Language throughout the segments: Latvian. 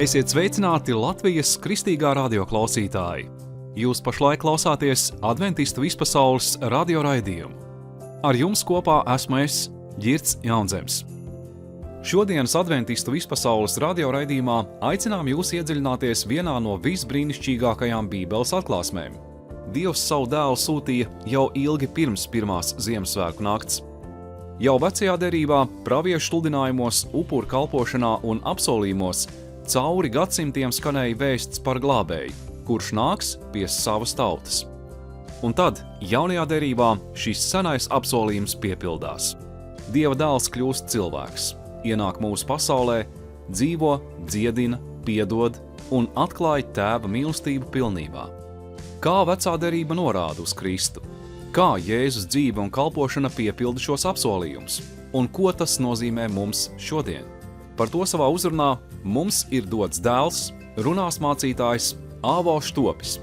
Esiet sveicināti Latvijas kristīgā radio klausītāji! Jūs pašlaik klausāties Adventistu vispasaules radio raidījumu. Ar jums kopā esmu es, Ģirds Jaunzems. Šodienas Adventistu vispasaules radio raidījumā aicinām jūs iedziļināties vienā no visbrīnišķīgākajām Bībeles atklāsmēm. Dievs savu dēlu sūtīja jau ilgi pirms pirmās Ziemassvētku nakts. Jau vecajā derībā, praviešu sludinājumos, upuru kalpošanā un apsolījumos cauri gadsimtiem skanēja vēsts par glābēju, kurš nāks pie savas tautas. Un tad, jaunajā derībā, šis senais apsolījums piepildās. Dieva dēls kļūst cilvēks, ienāk mūsu pasaulē, dzīvo, dziedina, piedod un atklāja tēva mīlestību pilnībā. Kā vecā derība norāda uz Kristu? Kā Jēzus dzīve un kalpošana piepilda šos apsolījumus? Un ko tas nozīmē mums šodien? Par to savā uzrunā mums ir dots dēls, runās mācītājs Āvo Štopis.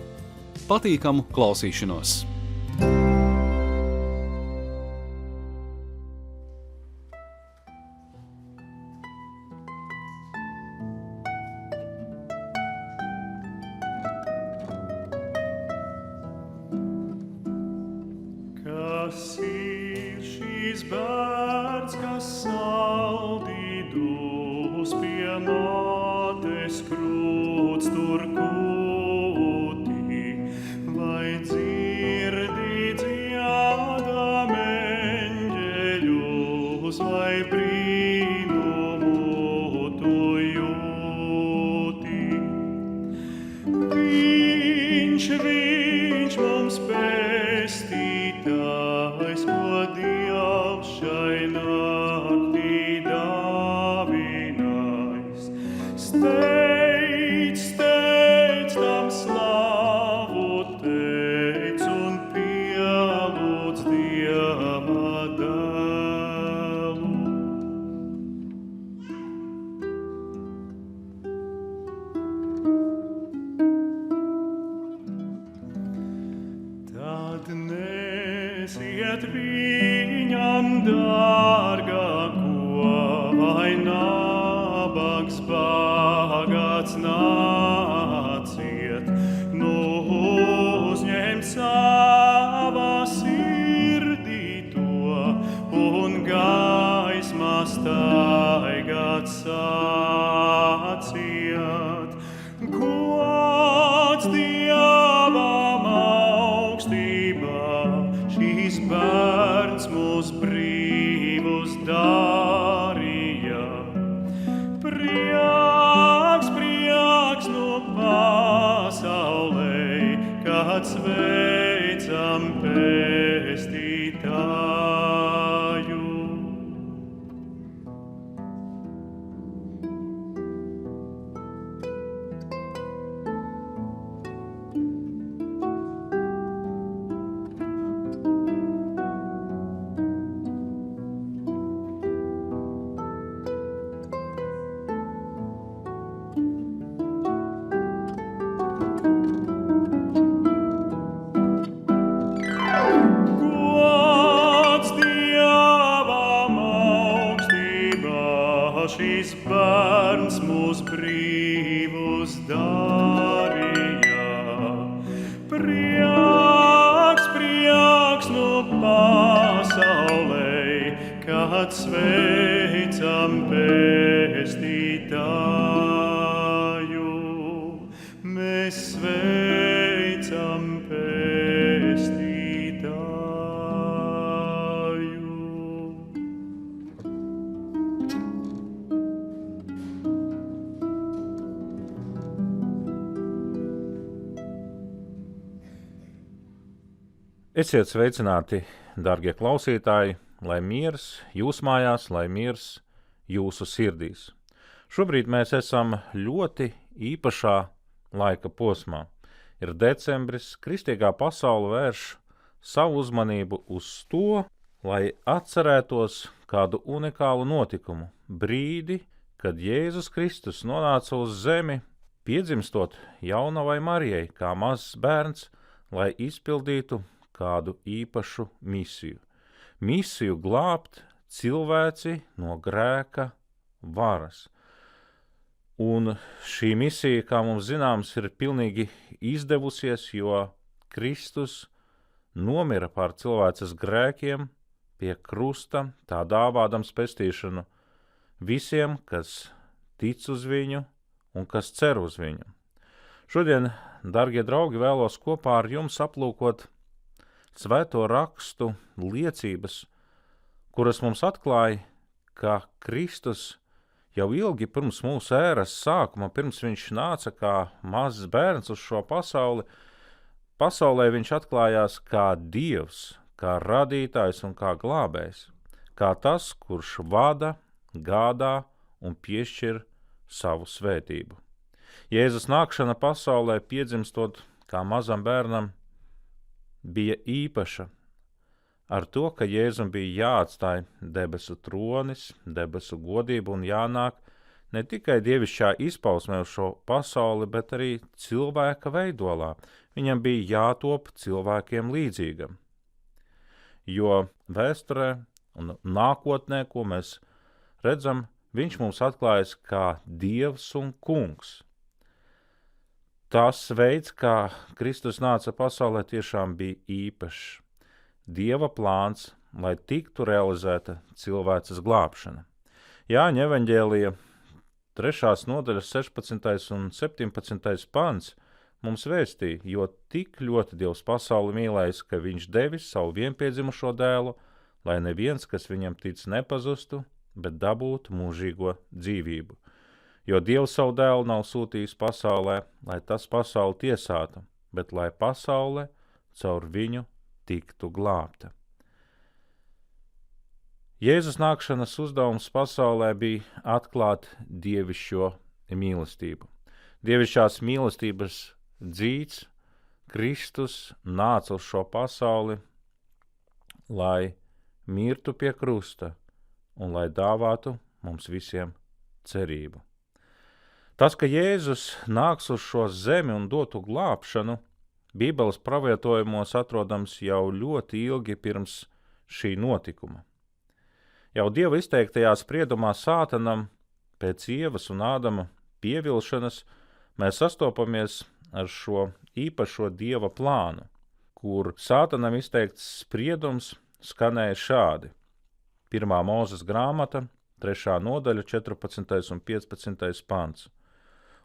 Patīkamu klausīšanos! Kas ir šīs bērns, kas saldīdus pie mātes krūts tur kūtī, vai dzirdi dziedam eņģeļus, vai brīnumu tu jūti. Viņš mums pestītājs, ko Dievs šai naktī dāvinājis. Steidz tam slavu teic un pielūdz Dieva dēlu. Tad nesiet viņam dārgāko, vai nabags bagāts nāciet, nu uzņem savā sirdī to, un gaismā staigāt sāciet. Gods Dievam augstībā, šīs bērns mūs brīvus darīja. Prieks no pasaulē, kad sveicam pestītāju. Šīs bērns mūs brīvus darīja. Prieks no pasaulē, kad sveicam pestītāju. Mēs sveicam pestītāju. Esiet sveicināti, darbie klausītāji, lai miers jūs mājās, lai miers jūsu sirdīs. Šobrīd mēs esam ļoti īpašā laika posmā. Ir decembris, kristīgā pasaule vērš savu uzmanību uz to, lai atcerētos kādu unikālu notikumu, brīdi, kad Jēzus Kristus nonāca uz zemi, piedzimstot jaunavai Marijai kā mazs bērns, lai izpildītu kādu īpašu misiju. Misiju glābt cilvēci no grēka varas. Un šī misija, kā mums zināms, ir pilnīgi izdevusies, jo Kristus nomira par cilvēces grēkiem pie krusta, tā dāvādams pestīšanu visiem, kas tic uz viņu un kas cer uz viņu. Šodien, dargie draugi, vēlos kopā ar jums aplūkot Svēto rakstu liecības, kuras mums atklāja, ka Kristus jau ilgi pirms mūsu ēras sākuma, pirms viņš nāca kā mazs bērns uz šo pasaulē viņš atklājās kā Dievs, kā radītājs un kā glābējs, kā tas, kurš vada, gādā un piešķir savu svētību. Jēzus nākšana pasaulē, piedzimstot kā mazam bērnam, bija īpaša ar to, ka Jēzum bija jāatstāj debesu tronis, debesu godība un jānāk ne tikai dievišķā izpausmē uz šo pasauli, bet arī cilvēka veidolā. Viņam bija jātop cilvēkiem līdzīgam. Jo vēsturē un nākotnē, ko mēs redzam, viņš mums atklājas kā Dievs un Kungs. Tas veids, kā Kristus nāca pasaulē, tiešām bija īpašs. Dieva plāns, lai tiktu realizēta cilvēces glābšana. Jāņa evaņģēlija 3. nodaļas 16. un 17. pants mums vēstīja, jo tik ļoti Dievs pasauli mīlējis, ka viņš devis savu vienpiedzimušo dēlu, lai neviens, kas viņam tic, nepazustu, bet dabūtu mūžīgo dzīvību. Jo Dievs savu dēlu nav sūtījis pasaulē, lai tas pasauli tiesātu, bet lai pasaule caur viņu tiktu glābta. Jēzus nākšanas uzdevums pasaulē bija atklāt dievišķo mīlestību. Dievišķās mīlestības dzīts Kristus nāca uz šo pasauli, lai mirtu pie krusta un lai dāvātu mums visiem cerību. Tas, ka Jēzus nāks uz šo zemi un dotu glābšanu, Bībeles pravietojumos atrodams jau ļoti ilgi pirms šī notikuma. Jau Dieva izteiktajā spriedumā Sātanam pēc Ievas un Ādama pievilšanas mēs sastopamies ar šo īpašo Dieva plānu, kur Sātanam izteikts spriedums skanēja šādi. 1. Mūzes grāmata, 3. nodaļa, 14. un 15. pants.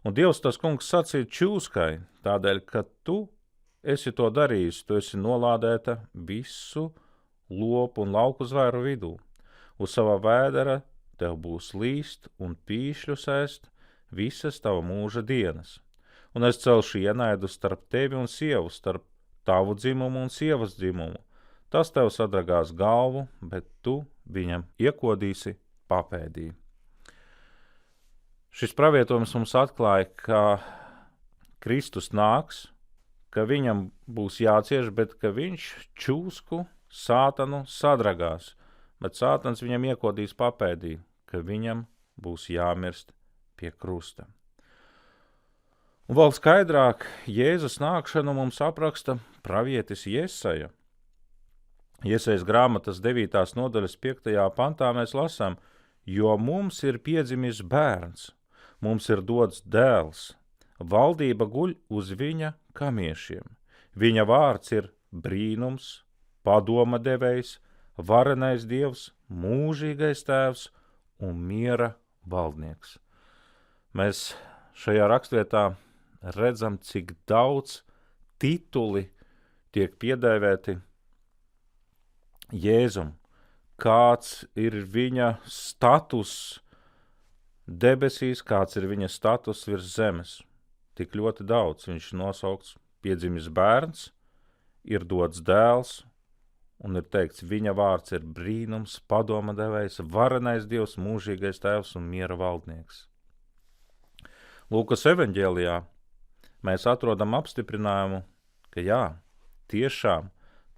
Un Dievs tas kungs sacīja čūskai, tādēļ, ka tu esi to darījis, tu esi nolādēta visu lopu un lauku zvēru vidū. Uz sava vēdera tev būs līst un pīšļus ēst visas tava mūža dienas. Un es celšu ienaidu starp tevi un sievu, starp tavu dzimumu un sievas dzimumu. Tas tev sadragās galvu, bet tu viņam iekodīsi papēdī. Šis pravietojums mums atklāja, ka Kristus nāks, ka viņam būs jācieš, bet ka viņš čūsku Sātanu sadragās, bet Sātans viņam iekodīs papēdī, ka viņam būs jāmirst pie krusta. Un vēl skaidrāk Jēzus nākšanu mums apraksta pravietis Jesaja. Jesajas grāmatas 9. nodaļas 5. pantā mēs lasām, jo mums ir piedzimis bērns, mums ir dots dēls, valdība guļ uz viņa kamiešiem. Viņa vārds ir brīnums, padoma devējs, varenais Dievs, mūžīgais tēvs un miera valdnieks. Mēs šajā rakstvietā redzam, cik daudz tituli tiek piedēvēti Jēzum, kāds ir viņa status debesīs, kāds ir viņa status virs zemes. Tik ļoti daudz. Viņš nosaukts piedzimis bērns, ir dots dēls, un ir teikts, viņa vārds ir brīnums, padoma devējs, varenais Dievs, mūžīgais tēvs un miera valdnieks. Lūkas evaņģēlijā mēs atrodam apstiprinājumu, ka jā, tiešām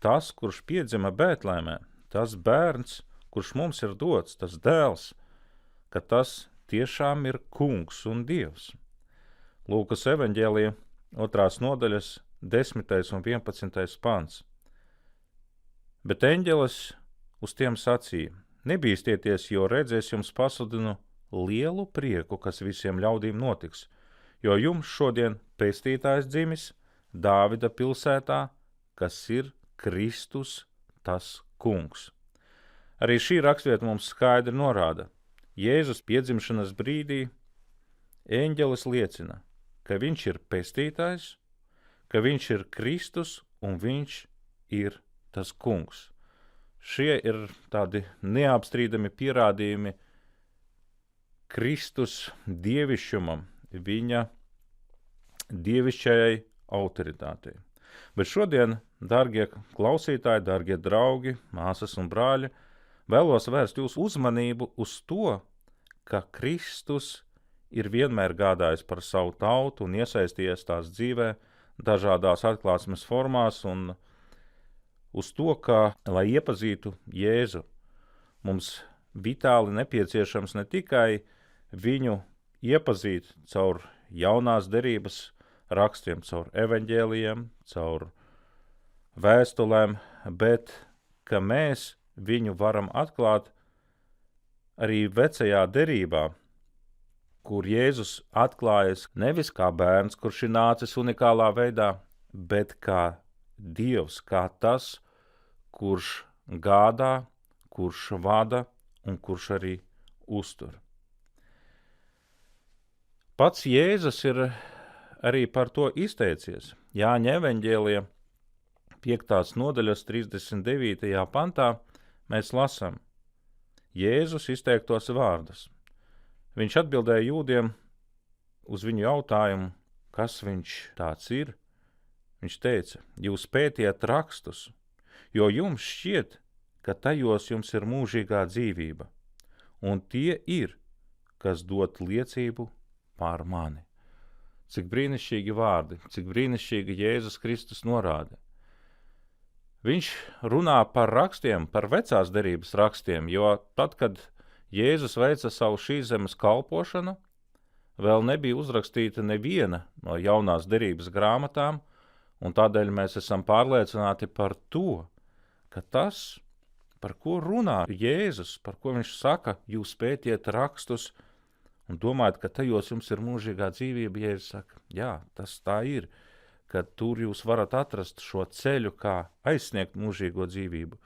tas, kurš piedzima Bētlēmē, tas bērns, kurš mums ir dots, tas dēls, ka tas tiešām ir kungs un Dievs. Lūkas evaņģēlija 2. nodaļas 10. un 11. pants. Bet eņģelis uz tiem sacīja, nebīstieties, jo redzēs jums pasludinu lielu prieku, kas visiem ļaudīm notiks, jo jums šodien pestītājs dzimis Dāvida pilsētā, kas ir Kristus, tas kungs. Arī šī rakstvieta mums skaidri norāda. Jēzus piedzimšanas brīdī eņģelis liecina, ka viņš ir pestītājs, ka viņš ir Kristus un viņš ir tas kungs. Šie ir tādi neapstrīdami pierādījumi Kristus dievišķumam, viņa dievišķajai autoritātei. Bet šodien, dargie klausītāji, dargie draugi, māsas un brāļi, vēlos vērst jūsu uzmanību uz to, ka Kristus ir vienmēr gādājis par savu tautu un iesaistījies tās dzīvē dažādās atklāsmes formās, un uz to, ka, lai iepazītu Jēzu, mums vitāli nepieciešams ne tikai viņu iepazīt caur jaunās derības rakstiem, caur evaņģēlijiem, caur vēstulēm, bet ka mēs viņu varam atklāt arī vecajā derībā, kur Jēzus atklājas nevis kā bērns, kurš ir nācis unikālā veidā, bet kā Dievs, kā tas, kurš gādā, kurš vada un kurš arī uztur. Pats Jēzus ir arī par to izteicies. Jāņa evaņģēlija 5. nodaļas 39. pantā mēs lasām Jēzus izteiktos vārdus. Viņš atbildēja jūdiem uz viņu jautājumu, kas viņš tāds ir. Viņš teica, jūs pētiet rakstus, jo jums šķiet, ka tajos jums ir mūžīgā dzīvība, un tie ir, kas dod liecību pār mani. Cik brīnišķīgi vārdi, cik brīnišķīgi Jēzus Kristus norāda. Viņš runā par rakstiem, par vecās derības rakstiem, jo tad, kad Jēzus veica savu šīs zemes kalpošanu, vēl nebija uzrakstīta neviena no jaunās derības grāmatām, un tādēļ mēs esam pārliecināti par to, ka tas, par ko runā Jēzus, par ko viņš saka, jūs pētiet rakstus un domājat, ka tajos jums ir mūžīgā dzīvība, Jēzus saka, jā, tas tā ir, ka tur jūs varat atrast šo ceļu, kā aizsniegt mūžīgo dzīvību,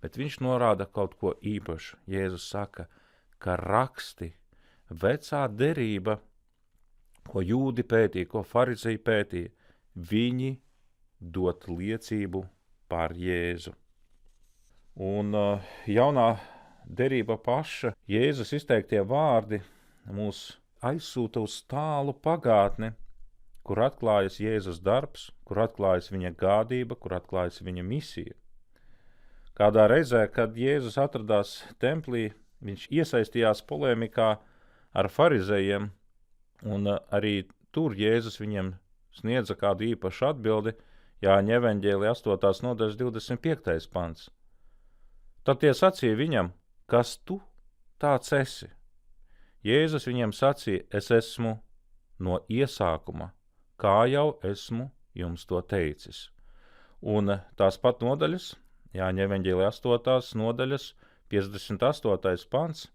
bet viņš norāda kaut ko īpašu. Jēzus saka, ka raksti, vecā derība, ko jūdi pētīja, ko farizeji pētīja, viņi dot liecību par Jēzu. Un jaunā derība paša, Jēzus izteiktie vārdi mūs aizsūta uz tālu pagātni, kur atklājas Jēzus darbs, kur atklājas viņa gādība, kur atklājas viņa misija. Kādā reizē, kad Jēzus atradās templī, viņš iesaistījās polēmikā ar farizejiem, un arī tur Jēzus viņiem sniedza kādu īpašu atbildi, Jāņa evaņģēlija 8. nodaļas 25. pants. Tad tie sacīja viņam, kas tu tāds esi? Jēzus viņiem sacīja, es esmu no iesākuma, kā jau esmu jums to teicis. Un tās pat nodaļas, Jāņa evaņģēlija 8. nodaļas 58. pants,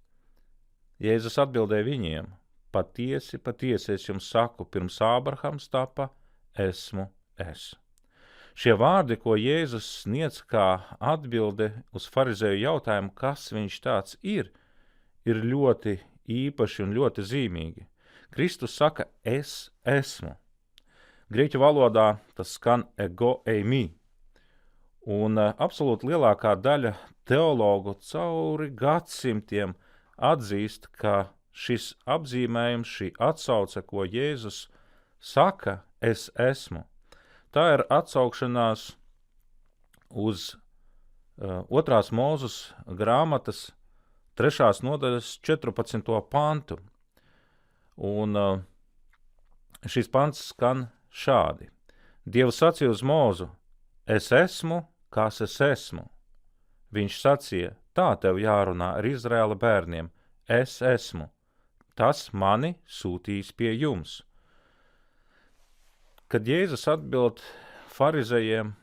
Jēzus atbildēja viņiem, patiesi, patiesi es jums saku, pirms Ābrahams tapa, esmu es. Šie vārdi, ko Jēzus sniedz kā atbilde uz farizeju jautājumu, kas viņš tāds ir ļoti īpaši un ļoti zīmīgi. Kristus saka, es esmu. Grieķu valodā tas skan ego eimi. Un absolūti lielākā daļa teologu cauri gadsimtiem atzīst, ka šis apzīmējums, šī atsauce, ko Jēzus saka, es esmu, tā ir atsaukšanās uz 2. Mūzes grāmatas 3. nodaļas 14. pantu. Un šis pants skan šādi. Dievs sacīja uz Mūzu, es esmu, kas es esmu. Viņš sacīja, tā tev jārunā ar Izraēla bērniem, es esmu, tas mani sūtīs pie jums. Kad Jēzus atbild farizejiem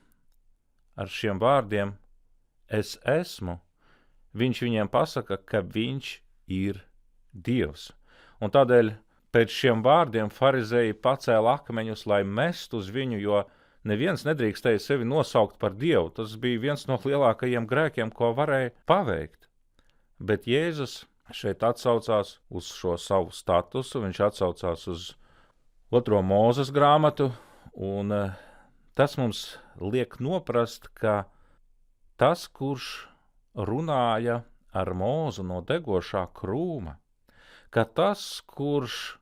ar šiem vārdiem, es esmu, viņš viņiem pasaka, ka viņš ir Dievs. Un tādēļ pēc šiem vārdiem farizēji pacēla akmeņus, lai mest uz viņu, jo neviens nedrīkstēja sevi nosaukt par Dievu. Tas bija viens no lielākajiem grēkiem, ko varēja paveikt. Bet Jēzus šeit atsaucās uz šo savu statusu, viņš atsaucās uz 2. Mūzes grāmatu, un tas mums liek noprast, ka tas, kurš runāja ar Mūzu no degošā krūma, ka tas, kurš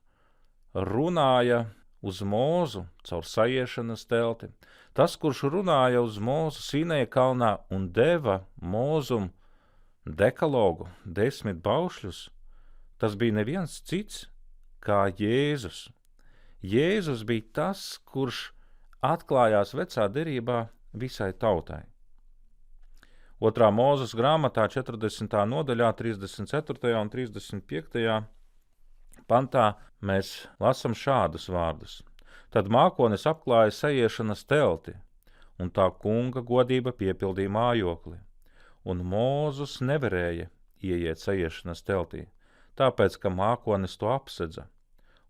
runāja uz Mūzu caur sajiešanas telti, tas, kurš runāja uz Mūzu Sinaja kalnā un deva Mūzum dekalogu, 10 baušļus, tas bija neviens cits kā Jēzus. Jēzus bija tas, kurš atklājās vecā derībā visai tautai. 2. Mūzes grāmatā 40. nodaļā 34. un 35. pantā mēs lasam šādus vārdus. Tad mākonis apklāja sajiešanas telti, un tā kunga godība piepildīja mājokli, un Mūzus nevarēja ieiet sajiešanas teltī, tāpēc, ka mākonis to apsedza,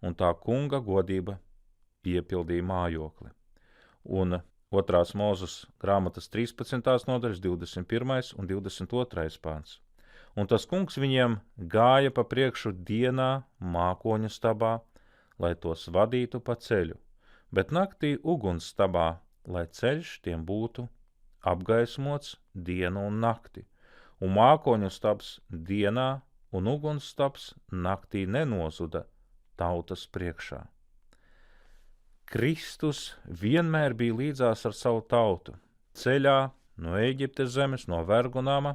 un tā kunga godība piepildīja mājokli. Un 2. Mūzes grāmatas 13. nodaļas 21. un 22. pāns. Un tas kungs viņiem gāja pa priekšu dienā mākoņu stabā, lai tos vadītu pa ceļu, bet naktī uguns stabā, lai ceļš tiem būtu apgaismots dienu un nakti, un mākoņu stabs dienā un uguns stabs naktī nenozuda tautas priekšā. Kristus vienmēr bija līdzās ar savu tautu, ceļā no Ēģiptes zemes, no vergu nama,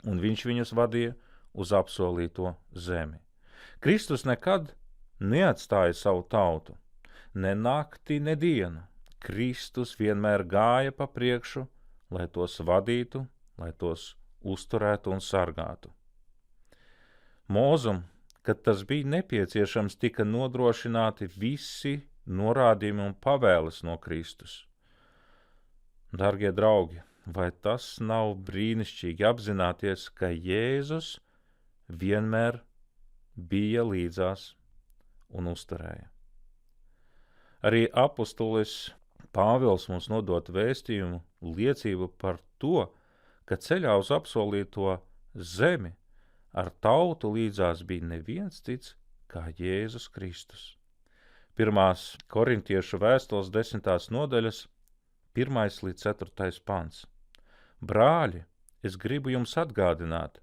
un viņš viņus vadīja uz apsolīto zemi. Kristus nekad neatstāja savu tautu, ne nakti, ne dienu. Kristus vienmēr gāja pa priekšu, lai tos vadītu, lai tos uzturētu un sargātu. Mūzum, kad tas bija nepieciešams, tika nodrošināti visi norādījumi un pavēles no Kristus. Dargie draugi, vai tas nav brīnišķīgi apzināties, ka Jēzus vienmēr bija līdzās un uzturēja? Arī apustulis Pāvils mums nodot vēstījumu, liecību par to, ka ceļā uz apsolīto zemi ar tautu līdzās bija neviens cits kā Jēzus Kristus. 1. Korintiešu vēstules 10. nodaļas 1. līdz 4. pants. Brāļi, es gribu jums atgādināt,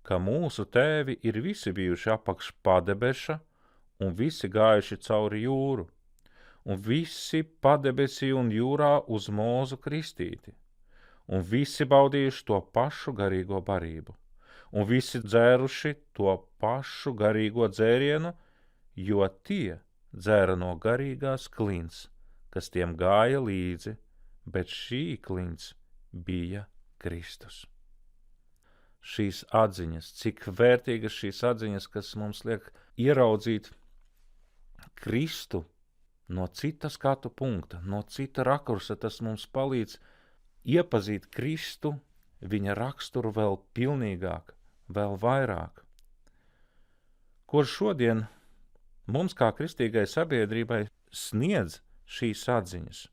ka mūsu tēvi ir visi bijuši apakš padebeša un visi gājuši cauri jūru, un visi padebesī un jūrā uz Mūzu kristīti, un visi baudījuši to pašu garīgo barību, un visi dzēruši to pašu garīgo dzērienu, jo tie dzēra no garīgās klints, kas tiem gāja līdzi, bet šī klints bija Kristus. Šīs atziņas, cik vērtīgas šīs atziņas, kas mums liek ieraudzīt Kristu no cita skatu punkta, no cita rakursa, tas mums palīdz iepazīt Kristu, viņa raksturu vēl pilnīgāk, vēl vairāk. Ko šodien mums kā kristīgai sabiedrībai sniedz šīs atziņas,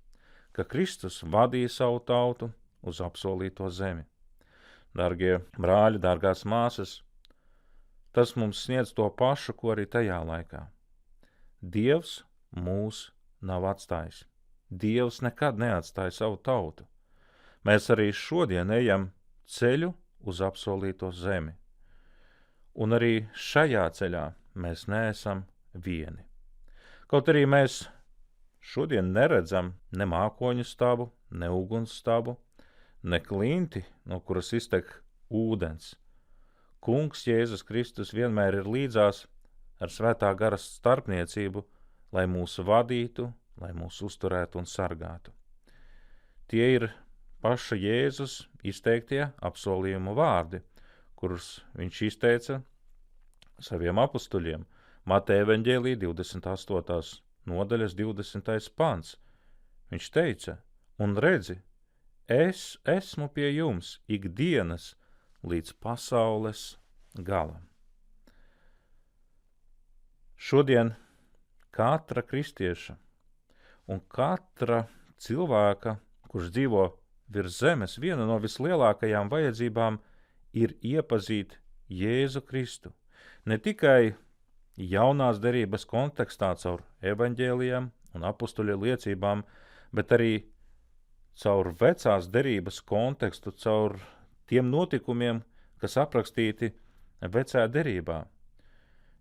ka Kristus vadīja savu tautu uz apsolīto zemi. Dargie brāļi, dārgās māsas, tas mums sniedz to pašu, ko arī tajā laikā. Dievs mūs nav atstājis. Dievs nekad neatstāja savu tautu. Mēs arī šodien ejam ceļu uz apsolīto zemi. Un arī šajā ceļā mēs neesam vieni. Kaut arī mēs šodien neredzam ne mākoņu stabu, ne uguns stabu, ne klinti, no kuras iztek ūdens. Kungs Jēzus Kristus vienmēr ir līdzās ar svētā gara starpniecību, lai mūs vadītu, lai mūs uzturētu un sargātu. Tie ir paša Jēzus izteiktie apsolījumu vārdi, kurus viņš izteica saviem apustuļiem. Mateja evaņģēlī 28. nodaļas 20. pants. Viņš teica, un redzi, es esmu pie jums ikdienas līdz pasaules galam. Šodien katra kristieša un katra cilvēka, kurš dzīvo virs zemes, viena no vislielākajām vajadzībām ir iepazīt Jēzu Kristu. Ne tikai jaunās derības kontekstā caur evaņģēlijām un apustuļu liecībām, bet arī caur vecās derības kontekstu, caur tiem notikumiem, kas aprakstīti vecā derībā.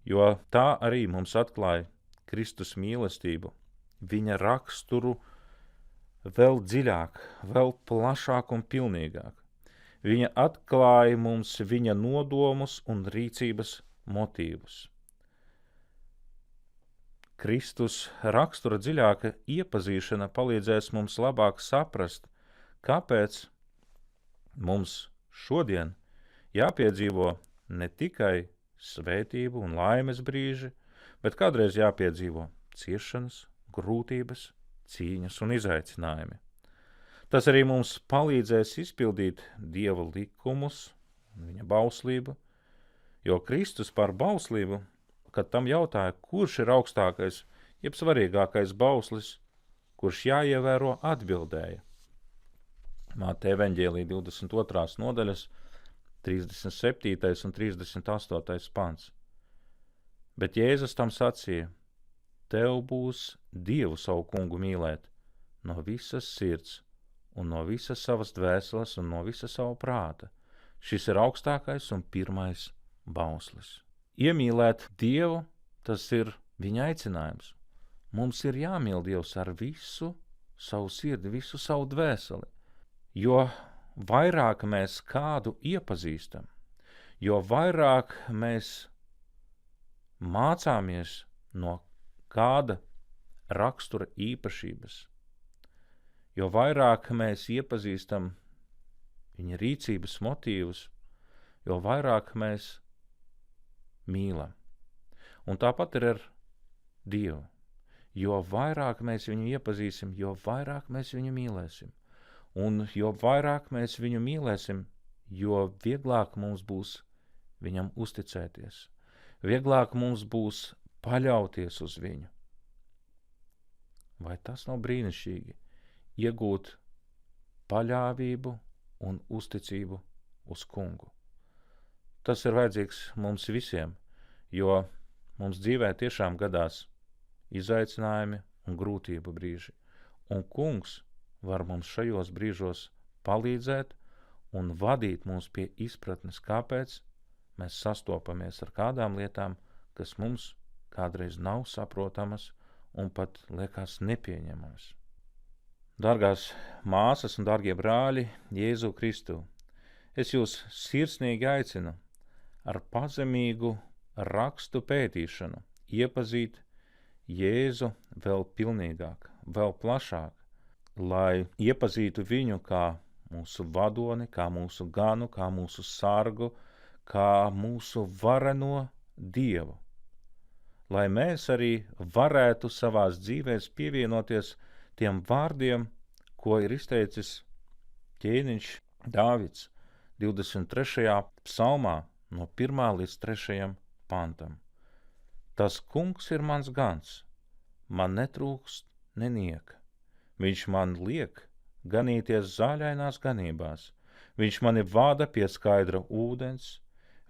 Jo tā arī mums atklāja Kristus mīlestību, viņa raksturu vēl dziļāk, vēl plašāk un pilnīgāk. Viņa atklāja mums viņa nodomus un rīcības motīvus. Kristus rakstura dziļāka iepazīšana palīdzēs mums labāk saprast, kāpēc mums šodien jāpiedzīvo ne tikai svētību un laimes brīži, bet kādreiz jāpiedzīvo ciešanas, grūtības, cīņas un izaicinājumi. Tas arī mums palīdzēs izpildīt Dieva likumus un viņa bauslību, jo Kristus par bauslību, kad tam jautāja, kurš ir augstākais, jeb svarīgākais bauslis, kurš jāievēro, atbildēja. Māte evaņģēlija 22. nodaļas 37. un 38. pants. Bet Jēzus tam sacīja, tev būs Dievu savu kungu mīlēt no visas sirds un no visas savas dvēseles un no visa savu prāta. Šis ir augstākais un pirmais bauslis. Iemīlēt Dievu, tas ir viņa aicinājums. Mums ir jāmīl Dievs ar visu savu sirdi, visu savu dvēseli. Jo vairāk mēs kādu iepazīstam, jo vairāk mēs mācāmies no kāda rakstura īpašības, jo vairāk mēs iepazīstam viņa rīcības motīvus, jo vairāk mēs mīlam. Un tāpat ir ar Dievu. Jo vairāk mēs viņu iepazīsim, jo vairāk mēs viņu mīlēsim. Un jo vairāk mēs viņu mīlēsim, jo vieglāk mums būs viņam uzticēties. Vieglāk mums būs paļauties uz viņu. Vai tas nav brīnišķīgi? Iegūt paļāvību un uzticību uz kungu. Tas ir vajadzīgs mums visiem, jo mums dzīvē tiešām gadās izaicinājumi un grūtību brīži. Un kungs var mums šajos brīžos palīdzēt un vadīt mūs pie izpratnes, kāpēc mēs sastopamies ar kādām lietām, kas mums kādreiz nav saprotamas un pat liekas nepieņemamas. Dargās māsas un dargie brāļi, Jēzu Kristu, es jūs sirsnīgi aicinu ar pazemīgu rakstu pētīšanu iepazīt Jēzu vēl pilnīgāk, vēl plašāk, lai iepazītu viņu kā mūsu vadoni, kā mūsu ganu, kā mūsu sargu, kā mūsu vareno Dievu. Lai mēs arī varētu savās dzīvēs pievienoties tiem vārdiem, ko ir izteicis ķēniņš Dāvids 23. psalmā no 1. līdz 3. pantam. Tas kungs ir mans gans, man netrūkst nenieka. Viņš man liek ganīties zaļainās ganībās, viņš mani vada pie skaidra ūdens,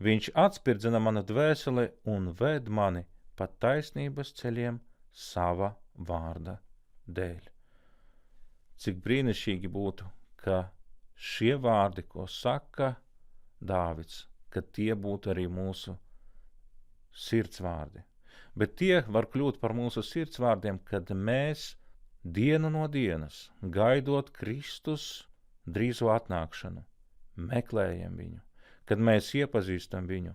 viņš atspirdzina mana dvēseli un ved mani pa taisnības ceļiem sava vārda dēļ. Cik brīnišķīgi būtu, ka šie vārdi, ko saka Dāvids, ka tie būtu arī mūsu sirdsvārdi. Bet tie var kļūt par mūsu sirdsvārdiem, kad mēs dienu no dienas, gaidot Kristus drīzo atnākšanu, meklējam viņu, kad mēs iepazīstam viņu,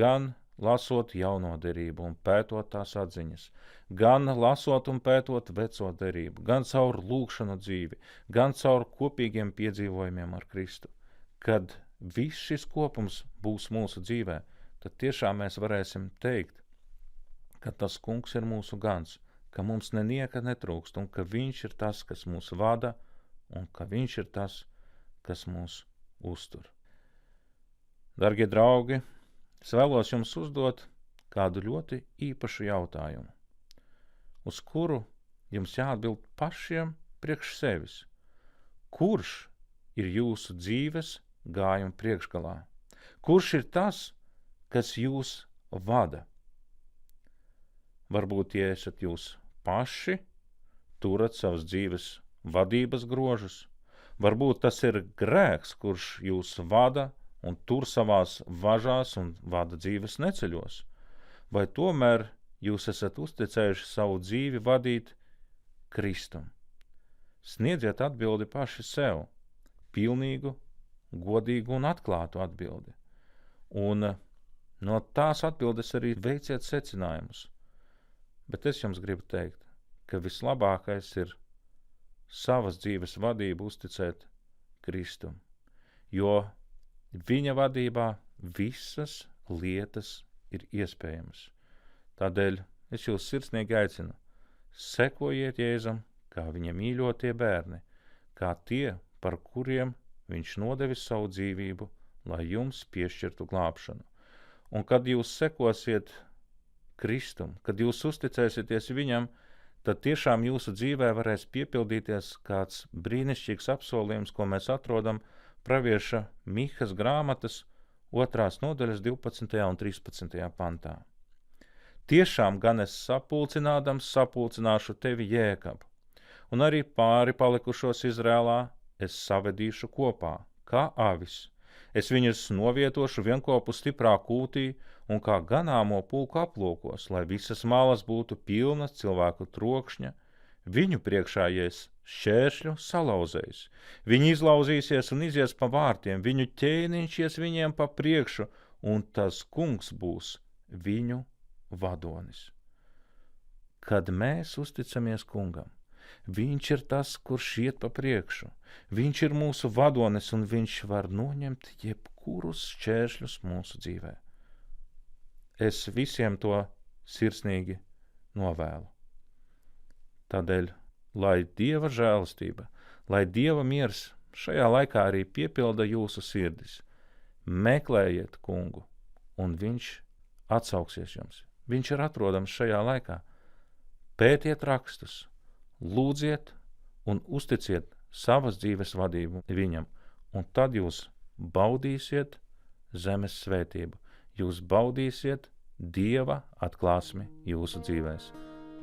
gan lasot jauno derību un pētot tās atziņas, gan lasot un pētot veco derību, gan caur lūgšanu dzīvi, gan caur kopīgiem piedzīvojumiem ar Kristu. Kad viss šis kopums būs mūsu dzīvē, tad tiešām mēs varēsim teikt, ka tas kungs ir mūsu gans, ka mums nenieka netrūkst un ka viņš ir tas, kas mūs vada un ka viņš ir tas, kas mūs uztur. Dargie draugi, es vēlos jums uzdot kādu ļoti īpašu jautājumu, uz kuru jums jāatbild pašiem priekš sevis. Kurš ir jūsu dzīves gājuma priekšgalā? Kurš ir tas, kas jūs vada? Varbūt, ja esat jūs paši, turat savas dzīves vadības grožus. Varbūt tas ir grēks, kurš jūs vada un tur savās važās un vada dzīves neceļos. Vai tomēr jūs esat uzticējuši savu dzīvi vadīt Kristum? Sniedziet atbildi paši sev, pilnīgu, godīgu un atklātu atbildi. Un no tās atbildes arī veiciet secinājumus. Bet es jums gribu teikt, ka vislabākais ir savas dzīves vadību uzticēt Kristum, jo viņa vadībā visas lietas ir iespējamas. Tādēļ es jūs sirsnīgi aicinu, sekojiet Jēzum, kā viņa mīļotie bērni, kā tie, par kuriem viņš nodevis savu dzīvību, lai jums piešķirtu glābšanu. Un kad jūs sekosiet Kristum, kad jūs uzticēsieties viņam, tad tiešām jūsu dzīvē varēs piepildīties kāds brīnišķīgs apsolījums, ko mēs atrodam pravieša Mihas grāmatas 2. nodaļas 12. un 13. pantā. Tiešām gan es sapulcinādams sapulcināšu tevi Jēkabu, un arī pāri palikušos Izrēlā es savedīšu kopā, kā avis. Es viņus novietošu vienkopu stiprā kūtī un kā ganāmo pulku aplūkos, lai visas malas būtu pilnas cilvēku trokšņa. Viņu priekšā ies šķēršļu salauzējs. Viņi izlauzīsies un izies pa vārtiem, viņu ķēniņš ies viņiem pa priekšu, un tas kungs būs viņu vadonis. Kad mēs uzticamies kungam, viņš ir tas, kurš iet pa priekšu. Viņš ir mūsu vadonis, un viņš var noņemt jebkurus šķēršļus mūsu dzīvē. Es visiem to sirsnīgi novēlu. Tādēļ, lai Dieva žēlastība, lai Dieva miers šajā laikā arī piepilda jūsu sirdis. Meklējiet kungu, un viņš atsauksies jums. Viņš ir atrodams šajā laikā. Pētiet rakstus, lūdziet un uzticiet savas dzīves vadību viņam, un tad jūs baudīsiet zemes svētību. Jūs baudīsiet Dieva atklāsmi jūsu dzīvēs.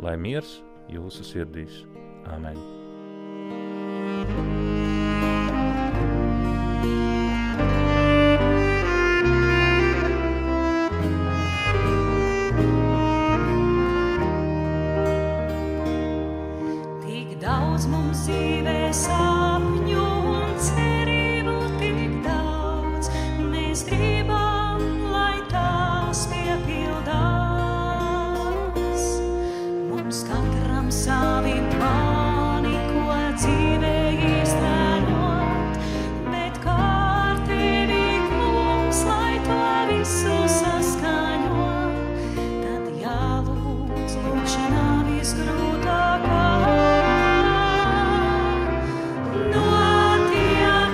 Lai miers jūsu sirdīs. Āmen. Tik daudz mums dzīvē sapņu un cerību, tik daudz mēs gribam, lai tās piepildās. Mums katram savi plāni, ko dzīvē īstenot, bet kā ar tevi, kungs, lai to visu saskaņo, tad jālūdz lūkšanā visgrūtākā. No tiem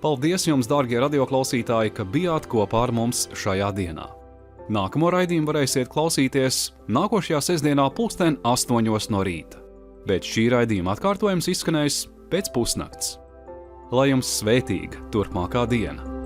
Paldies jums, dārgie radioklausītāji, ka bijāt kopā ar mums šajā dienā. Nākamo raidījumu varēsiet klausīties nākošajā sestdienā 8:00 no rīta, bet šī raidījuma atkārtojums izskanēs pēc pusnakts. Lai jums svētīga turpmākā diena!